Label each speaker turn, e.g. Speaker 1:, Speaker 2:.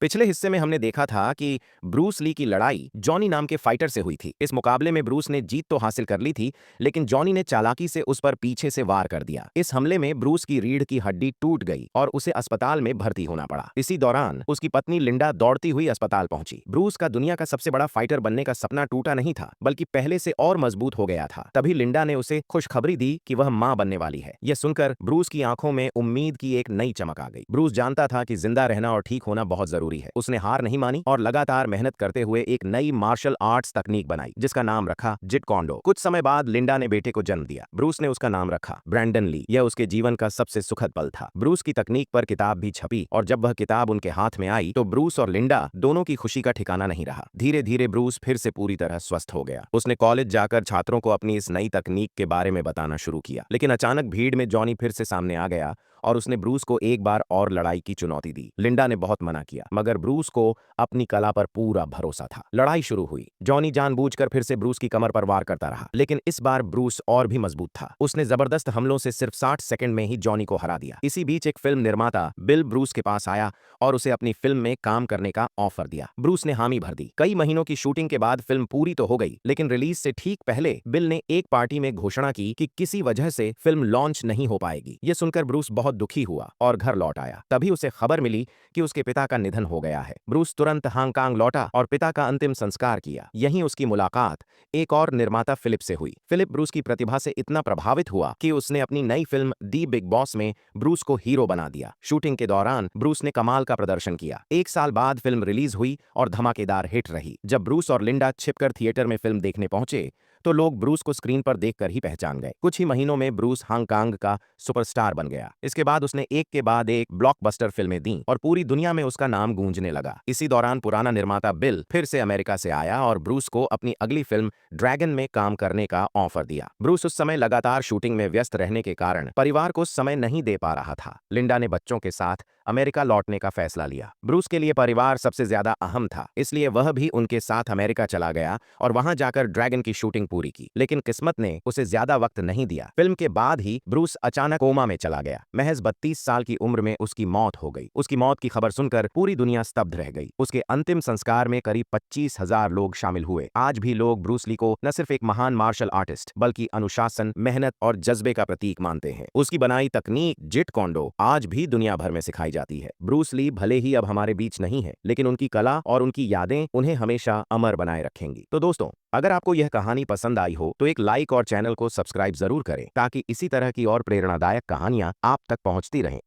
Speaker 1: पिछले हिस्से में हमने देखा था कि ब्रूस ली की लड़ाई जॉनी नाम के फाइटर से हुई थी। इस मुकाबले में ब्रूस ने जीत तो हासिल कर ली थी, लेकिन जॉनी ने चालाकी से उस पर पीछे से वार कर दिया। इस हमले में ब्रूस की रीढ़ की हड्डी टूट गई और उसे अस्पताल में भर्ती होना पड़ा। इसी दौरान उसकी पत्नी लिंडा दौड़ती हुई अस्पताल पहुंची। ब्रूस का दुनिया का सबसे बड़ा फाइटर बनने का सपना टूटा नहीं था, बल्कि पहले से और मजबूत हो गया था। तभी लिंडा ने उसे खुशखबरी दी कि वह मां बनने वाली है। यह सुनकर ब्रूस की आंखों में उम्मीद की एक नई चमक आ गई। ब्रूस जानता था कि जिंदा रहना और ठीक होना बहुत जरूरी है। उसने हार नहीं मानी और लगातार मेहनत करते हुए एक नई मार्शल आर्ट्स तकनीक बनाई, जिसका नाम रखा जिट कॉन्डो। कुछ समय बाद लिंडा ने बेटे को जन्म दिया। ब्रूस ने उसका नाम रखा ब्रैंडन ली। यह उसके जीवन का सबसे सुखद पल था। ब्रूस की तकनीक पर किताब भी छपी और जब वह किताब उनके हाथ में आई तो ब्रूस और लिंडा दोनों की खुशी का ठिकाना नहीं रहा। धीरे धीरे ब्रूस फिर से पूरी तरह स्वस्थ हो गया। उसने कॉलेज जाकर छात्रों को अपनी इस नई तकनीक के बारे में बताना शुरू किया, लेकिन अचानक भीड़ में जॉनी फिर से सामने आ गया और उसने ब्रूस को एक बार और लड़ाई की चुनौती दी। लिंडा ने बहुत मना किया, मगर ब्रूस को अपनी कला पर पूरा भरोसा था। लड़ाई शुरू हुई। जॉनी जानबूझकर फिर से ब्रूस की कमर पर वार करता रहा, लेकिन इस बार ब्रूस और भी मजबूत था। उसने जबरदस्त हमलों से सिर्फ 60 सेकंड में ही जॉनी को हरा दिया। इसी बीच एक फिल्म निर्माता बिल ब्रूस के पास आया और उसे अपनी फिल्म में काम करने का ऑफर दिया। ब्रूस ने हामी भर दी। कई महीनों की शूटिंग के बाद फिल्म पूरी तो हो गई, लेकिन रिलीज से ठीक पहले बिल ने एक पार्टी में घोषणा की कि किसी वजह से फिल्म लॉन्च नहीं हो पाएगी। यह सुनकर ब्रूस बहुत दुखी हुआ और घर लौट आया। तभी उसे खबर मिली कि उसके पिता का निधन हो गया है। ब्रूस तुरंत हांगकांग लौटा और पिता का अंतिम संस्कार किया। यहीं उसकी मुलाकात एक और निर्माता फिलिप से हुई। फिलिप ब्रूस की प्रतिभा से इतना प्रभावित हुआ कि उसने अपनी नई फिल्म दी बिग बॉस में ब्रूस को हीरो बना दिया। शूटिंग के दौरान ब्रूस ने कमाल का प्रदर्शन किया। एक साल बाद फिल्म रिलीज हुई और धमाकेदार हिट रही। जब ब्रूस और लिंडा छिपकर थिएटर में फिल्म देखने पहुंचे तो लोग ब्रूस को स्क्रीन पर देखकर ही पहचान गए। कुछ ही महीनों में ब्रूस हांगकांग का सुपरस्टार बन गया। इसके बाद उसने एक के बाद एक ब्लॉकबस्टर फिल्में दी और पूरी दुनिया में उसका नाम गूंजने लगा। इसी दौरान पुराना निर्माता बिल फिर से अमेरिका से आया और ब्रूस को अपनी अगली फिल्म ड्रैगन में काम करने का ऑफर दिया। ब्रूस उस समय लगातार शूटिंग में व्यस्त रहने के कारण परिवार को समय नहीं दे पा रहा था। लिंडा ने बच्चों के साथ अमेरिका लौटने का फैसला लिया। ब्रूस के लिए परिवार सबसे ज्यादा अहम था, इसलिए वह भी उनके साथ अमेरिका चला गया और वहां जाकर ड्रैगन की शूटिंग पूरी की। लेकिन किस्मत ने उसे ज्यादा वक्त नहीं दिया। फिल्म के बाद ही ब्रूस अचानक कोमा में चला गया। महज 32 साल की उम्र में उसकी मौत हो गई। उसकी मौत की खबर सुनकर पूरी दुनिया स्तब्ध रह गई। उसके अंतिम संस्कार में करीब 25,000 लोग शामिल हुए। आज भी लोग ब्रूस ली को न सिर्फ एक महान मार्शल आर्टिस्ट बल्कि अनुशासन, मेहनत और जज्बे का प्रतीक मानते हैं। उसकी बनाई तकनीक जिट कॉन्डो आज भी दुनिया भर में सिखाई जाती है। ब्रूस ली भले ही अब हमारे बीच नहीं है, लेकिन उनकी कला और उनकी यादें उन्हें हमेशा अमर बनाए रखेंगी। तो दोस्तों, अगर आपको यह कहानी पसंद आई हो तो एक लाइक और चैनल को सब्सक्राइब जरूर करें, ताकि इसी तरह की और प्रेरणादायक कहानियां आप तक पहुंचती रहें।